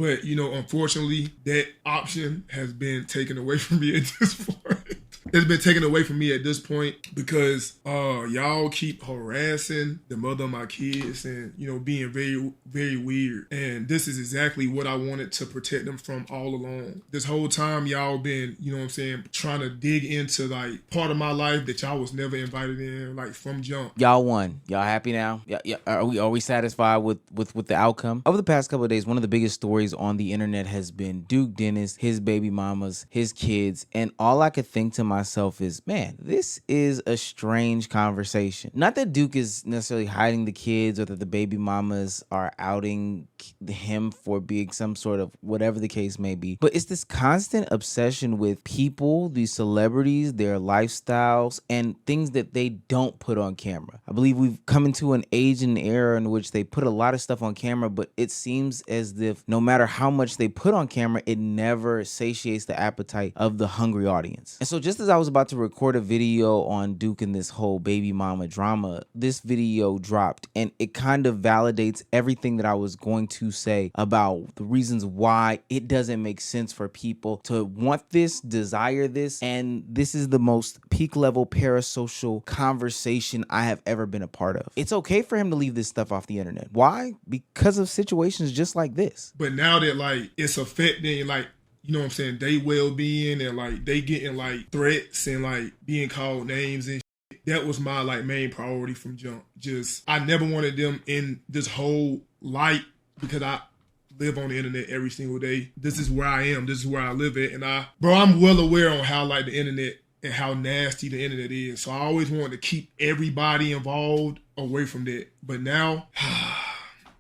But, you know, unfortunately, that option has been taken away from me at this point. It's been taken away from me at this point because y'all keep harassing the mother of my kids and, you know, being very, very weird. And this is exactly what I wanted to protect them from all along. This whole time y'all been, you know what I'm saying, trying to dig into like part of my life that y'all was never invited in, like from jump. Y'all won. Y'all happy now? Yeah. Are we satisfied with the outcome? Over the past couple of days, one of the biggest stories on the internet has been Duke Dennis, his baby mamas, his kids, and all I could think to myself is, man, this is a strange conversation. Not that Duke is necessarily hiding the kids or that the baby mamas are outing him for being some sort of whatever the case may be, but it's this constant obsession with people, these celebrities, their lifestyles, and things that they don't put on camera. I believe we've come into an age and era in which they put a lot of stuff on camera, but it seems as if no matter how much they put on camera, it never satiates the appetite of the hungry audience. And so just as I was about to record a video on Duke and this whole baby mama drama, this video dropped, and it kind of validates everything that I was going to say about the reasons why it doesn't make sense for people to want this, desire this, and this is the most peak level parasocial conversation I have ever been a part of. It's okay for him to leave this stuff off the internet. Why? Because of situations just like this. But now that like it's affecting like, you know what I'm saying, they well-being and like they getting like threats and like being called names and shit, that was my like main priority from jump. Just I never wanted them in this whole light because I live on the internet every single day. This is where I am. This is where I live at. And I'm well aware on how like the internet and how nasty the internet is. So I always wanted to keep everybody involved away from that. But now,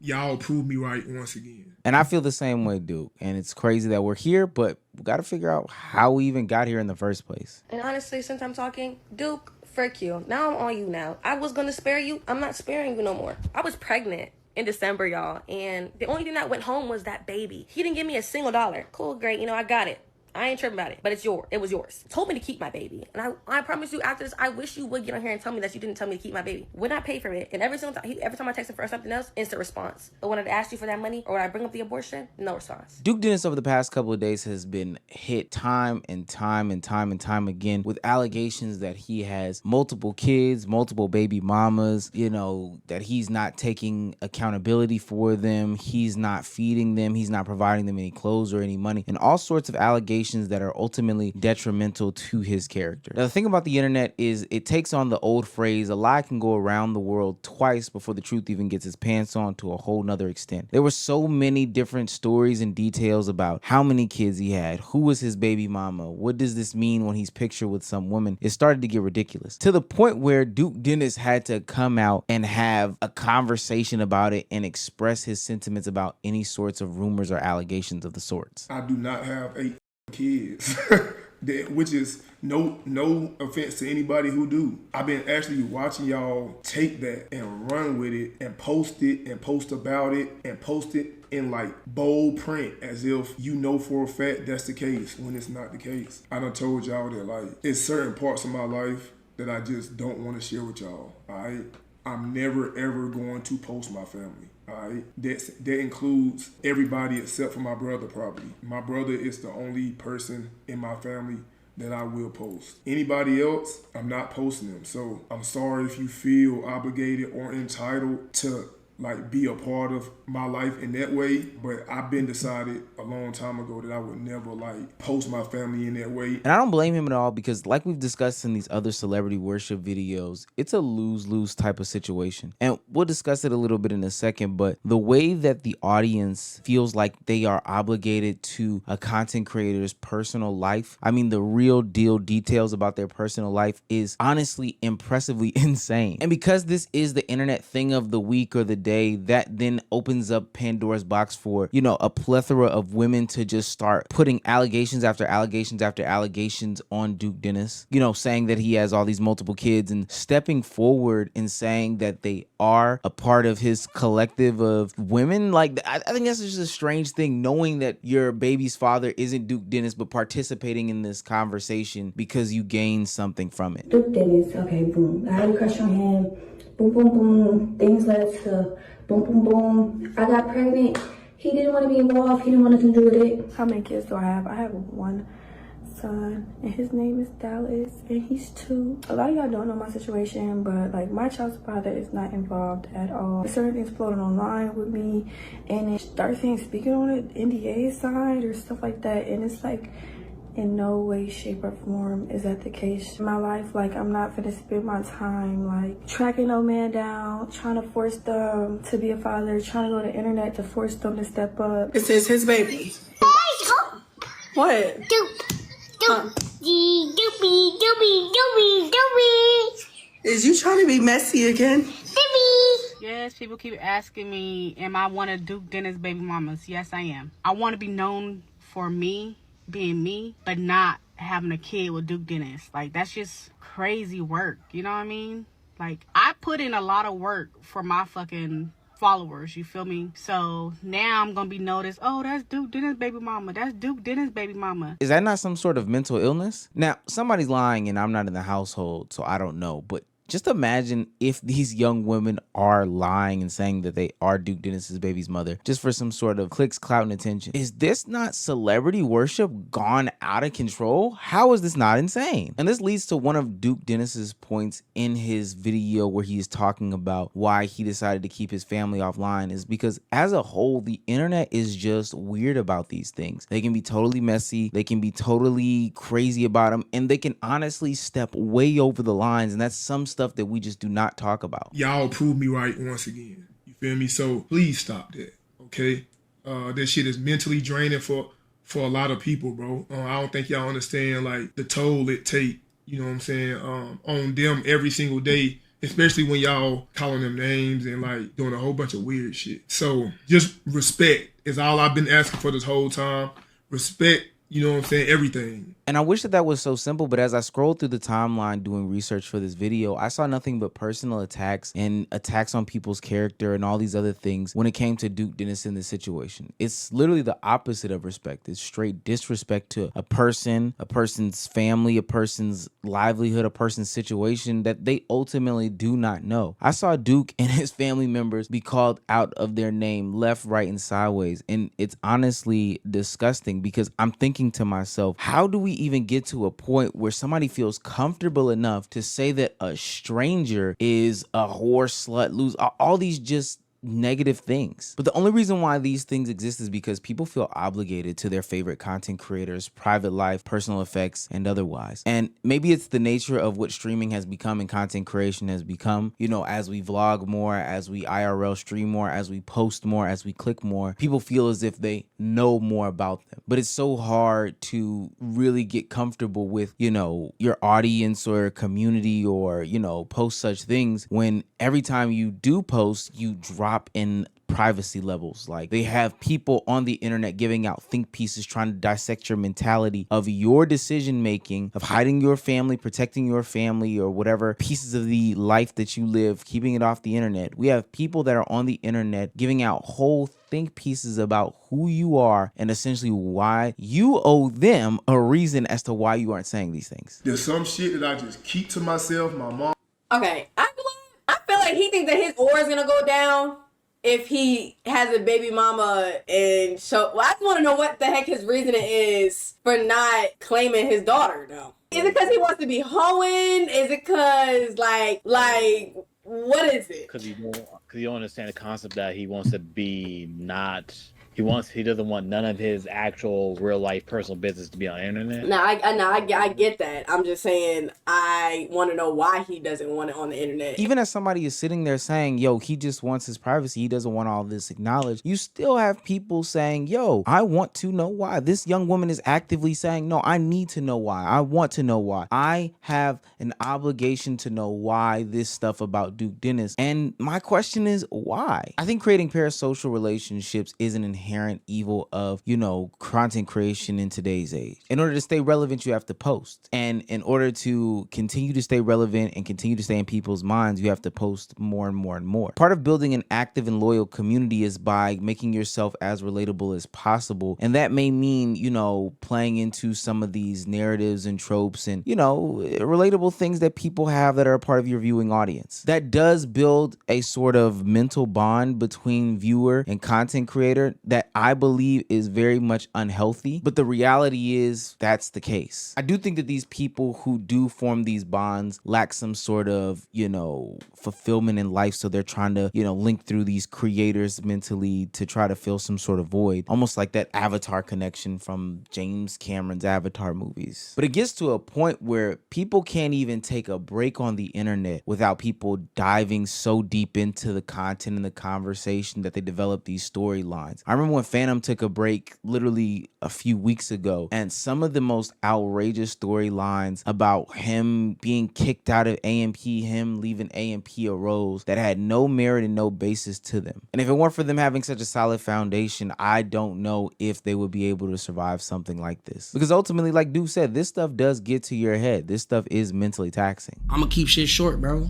y'all proved me right once again. And I feel the same way, Duke. And it's crazy that we're here, but we got to figure out how we even got here in the first place. And honestly, since I'm talking, Duke, frick you. Now I'm on you now. I was going to spare you. I'm not sparing you no more. I was pregnant in December, y'all. And the only thing that went home was that baby. He didn't give me a single dollar. Cool, great. You know, I got it. I ain't tripping about it, but it was yours. Told me to keep my baby. And I promise you after this, I wish you would get on here and tell me that you didn't tell me to keep my baby. When I pay for it, and every time I text him for something else, instant response. But when I asked you for that money, or when I bring up the abortion, no response. Duke Dennis over the past couple of days has been hit time and time again with allegations that he has multiple kids, multiple baby mamas, you know, that he's not taking accountability for them. He's not feeding them. He's not providing them any clothes or any money, and all sorts of allegations that are ultimately detrimental to his character. Now, the thing about the internet is it takes on the old phrase, a lie can go around the world twice before the truth even gets its pants on to a whole nother extent. There were so many different stories and details about how many kids he had, who was his baby mama, what does this mean when he's pictured with some woman. It started to get ridiculous to the point where Duke Dennis had to come out and have a conversation about it and express his sentiments about any sorts of rumors or allegations of the sorts. I do not have 8 kids, which is no offense to anybody who do. I've been actually watching y'all take that and run with it and post it and post about it and post it in like bold print as if you know for a fact that's the case when it's not the case. I done told y'all that like it's certain parts of my life that I just don't want to share with y'all. Alright, I'm never ever going to post my family. Alright, that includes everybody except for my brother probably. My brother is the only person in my family that I will post. Anybody else, I'm not posting them. So I'm sorry if you feel obligated or entitled to like be a part of my life in that way, but I've been decided a long time ago that I would never like post my family in that way. And I don't blame him at all because like we've discussed in these other celebrity worship videos, it's a lose-lose type of situation. And we'll discuss it a little bit in a second, but the way that the audience feels like they are obligated to a content creator's personal life, I mean the real deal details about their personal life is honestly impressively insane. And because this is the internet thing of the week or the day, that then opens up Pandora's box for, you know, a plethora of women to just start putting allegations after allegations after allegations on Duke Dennis, you know, saying that he has all these multiple kids and stepping forward and saying that they are a part of his collective of women. Like, I think that's just a strange thing, knowing that your baby's father isn't Duke Dennis, but participating in this conversation because you gain something from it. Duke Dennis, okay, boom. I had a crush on him. Boom, boom, boom. Things led to boom, boom, boom. I got pregnant. He He didn't want to be involved. He didn't want nothing to do with it. How many kids do I have? I have one son, and his name is Dallas, and he's 2. A lot of y'all don't know my situation, but like my child's father is not involved at all. Certain things floating online with me, and it starts saying speaking on it, NDA signed or stuff like that, and it's like, in no way, shape, or form is that the case in my life. Like, I'm not gonna spend my time like tracking no man down, trying to force them to be a father, trying to go to the internet to force them to step up. This is his baby. What? Is you trying to be messy again? Yes, people keep asking me, am I one of Duke Dennis' baby mamas? Yes, I am. I want to be known for me, being me, but not having a kid with Duke Dennis. Like, that's just crazy work. You know what I mean? Like, I put in a lot of work for my fucking followers, you feel me? So now I'm gonna be noticed, oh, that's Duke Dennis' baby mama. That's Duke Dennis' baby mama. Is that not some sort of mental illness? Now, somebody's lying and I'm not in the household, so I don't know, but just imagine if these young women are lying and saying that they are Duke Dennis's baby's mother just for some sort of clicks, clout, and attention. Is this not celebrity worship gone out of control? How is this not insane? And this leads to one of Duke Dennis's points in his video where he is talking about why he decided to keep his family offline, is because as a whole, the internet is just weird about these things. They can be totally messy. They can be totally crazy about them, and they can honestly step way over the lines. And that's some stuff that we just do not talk about. Y'all proved me right once again. You feel me? So please stop that, okay? That shit is mentally draining for a lot of people, bro. I don't think y'all understand like the toll it take, you know what I'm saying, on them every single day, especially when y'all calling them names and like doing a whole bunch of weird shit. So just respect is all I've been asking for this whole time. Respect, you know what I'm saying, everything. And I wish that was so simple, but as I scrolled through the timeline doing research for this video, I saw nothing but personal attacks and attacks on people's character and all these other things when it came to Duke Dennis in this situation. It's literally the opposite of respect. It's straight disrespect to a person, a person's family, a person's livelihood, a person's situation that they ultimately do not know. I saw Duke and his family members be called out of their name left, right, and sideways. And it's honestly disgusting because I'm thinking to myself, how do we even get to a point where somebody feels comfortable enough to say that a stranger is a whore, slut, loser, all these just negative things? But the only reason why these things exist is because people feel obligated to their favorite content creators' private life, personal effects, and otherwise. And maybe it's the nature of what streaming has become and content creation has become. You know, as we vlog more, as we IRL stream more, as we post more, as we click more, people feel as if they know more about them. But it's so hard to really get comfortable with, you know, your audience or community or, you know, post such things when every time you do post, you drop in privacy levels. Like, they have people on the internet giving out think pieces trying to dissect your mentality of your decision making, of hiding your family, protecting your family, or whatever pieces of the life that you live, keeping it off the internet. We have people that are on the internet giving out whole think pieces about who you are and essentially why you owe them a reason as to why you aren't saying these things. There's some shit that I just keep to myself. My mom. Okay, I feel like he thinks that his aura is gonna go down if he has a baby mama, and so I just want to know what the heck his reasoning is for not claiming his daughter, though. Is it because he wants to be hoeing? Is it because like what is it? Because you don't understand the concept that he wants to be not. He doesn't want none of his actual real life personal business to be on the internet. No, I get that. I'm just saying I want to know why he doesn't want it on the internet. Even as somebody is sitting there saying, yo, he just wants his privacy, he doesn't want all this acknowledged, you still have people saying, yo, I want to know why. This young woman is actively saying, no, I need to know why. I want to know why. I have an obligation to know why this stuff about Duke Dennis. And my question is, why? I think creating parasocial relationships is an inherent evil of, you know, content creation in today's age. In order to stay relevant, you have to post. And in order to continue to stay relevant and continue to stay in people's minds, you have to post more and more and more. Part of building an active and loyal community is by making yourself as relatable as possible. And that may mean, you know, playing into some of these narratives and tropes and, you know, relatable things that people have that are a part of your viewing audience. That does build a sort of mental bond between viewer and content creator that that I believe is very much unhealthy. But the reality is that's the case. I do think that these people who do form these bonds lack some sort of, fulfillment in life. So they're trying to, link through these creators mentally to try to fill some sort of void, almost like that Avatar connection from James Cameron's Avatar movies. But it gets to a point where people can't even take a break on the internet without people diving so deep into the content and the conversation that they develop these storylines. I remember when Phantom took a break literally a few weeks ago, and some of the most outrageous storylines about him being kicked out of AMP, him leaving AMP arose that had no merit and no basis to them. And if it weren't for them having such a solid foundation, I don't know if they would be able to survive something like this. Because ultimately, like Duke said, this stuff does get to your head. This stuff is mentally taxing. I'm gonna keep shit short, bro.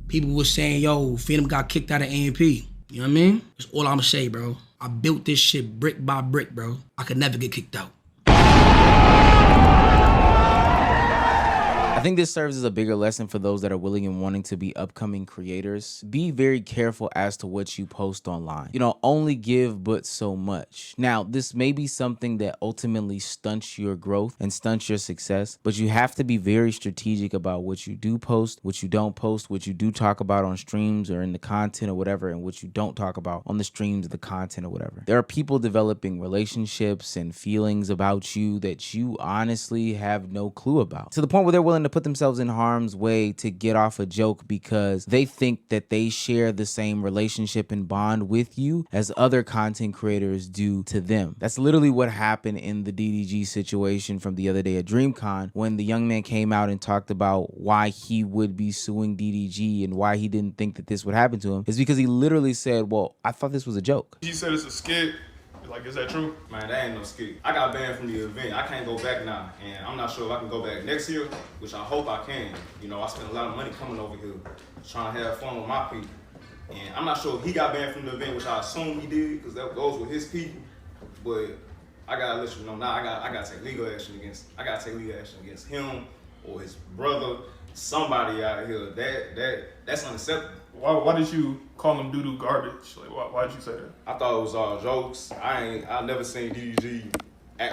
People were saying, yo, Phantom got kicked out of AMP. You know what I mean? That's all I'm gonna say, bro. I built this shit brick by brick, bro. I could never get kicked out. I think this serves as a bigger lesson for those that are willing and wanting to be upcoming creators. Be very careful as to what you post online. Only give but so much. Now, this may be something that ultimately stunts your growth and stunts your success, but you have to be very strategic about what you do post, what you don't post, what you do talk about on streams or in the content or whatever, and what you don't talk about on the streams, the content or whatever. There are people developing relationships and feelings about you that you honestly have no clue about, to the point where they're willing to put themselves in harm's way to get off a joke because they think that they share the same relationship and bond with you as other content creators do to them. That's literally what happened in the DDG situation from the other day at DreamCon, when the young man came out and talked about why he would be suing DDG and why he didn't think that this would happen to him, is because he literally said, well, I thought this was a joke. He said it's a skit. Like, is that true? Man, that ain't no skit. I got banned from the event. I can't go back now. And I'm not sure if I can go back next year, which I hope I can. I spent a lot of money coming over here trying to have fun with my people. And I'm not sure if he got banned from the event, which I assume he did, because that goes with his people. But I gotta let you know now, I gotta take legal action against him or his brother, somebody out here. That's unacceptable. Why did you call him doo-doo garbage? Like, why did you say that? I thought it was all jokes. I never seen DDG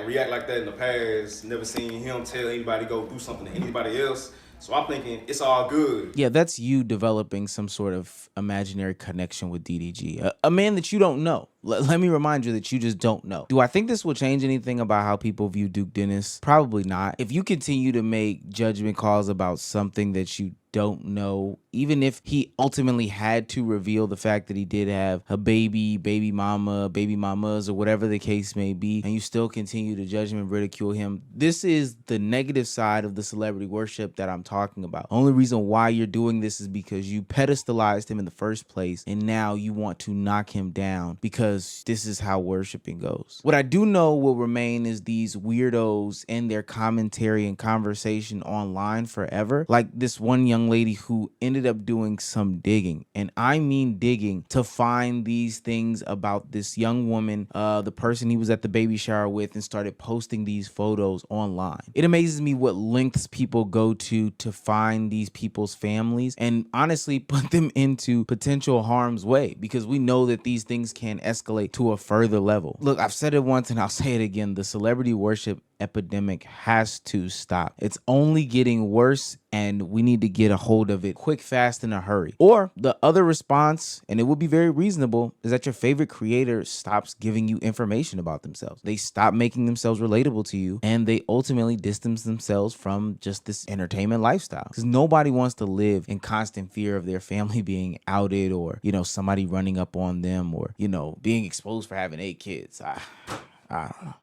react like that in the past. Never seen him tell anybody to go do something to anybody else. So I'm thinking it's all good. Yeah, that's you developing some sort of imaginary connection with DDG, a man that you don't know. Let me remind you that you just don't know. Do I think this will change anything about how people view Duke Dennis? Probably not. If you continue to make judgment calls about something that you don't know, even if he ultimately had to reveal the fact that he did have a baby mama, baby mamas, or whatever the case may be, and you still continue to judge him and ridicule him, this is the negative side of the celebrity worship that I'm talking about. Only reason why you're doing this is because you pedestalized him in the first place, and now you want to knock him down because this is how worshiping goes. What I do know will remain is these weirdos and their commentary and conversation online forever. Like this one young lady who ended up doing some digging, and I mean digging, to find these things about this young woman, the person he was at the baby shower with, and started posting these photos online. It amazes me what lengths people go to find these people's families and honestly put them into potential harm's way, because we know that these things can escalate to a further level. Look, I've said it once and I'll say it again. The celebrity worship epidemic has to stop. It's only getting worse, and we need to get a hold of it quick, fast, in a hurry. Or the other response, and it would be very reasonable, is that your favorite creator stops giving you information about themselves. They stop making themselves relatable to you, and they ultimately distance themselves from just this entertainment lifestyle. Because nobody wants to live in constant fear of their family being outed, or, somebody running up on them, or, being exposed for having 8 kids. I don't know.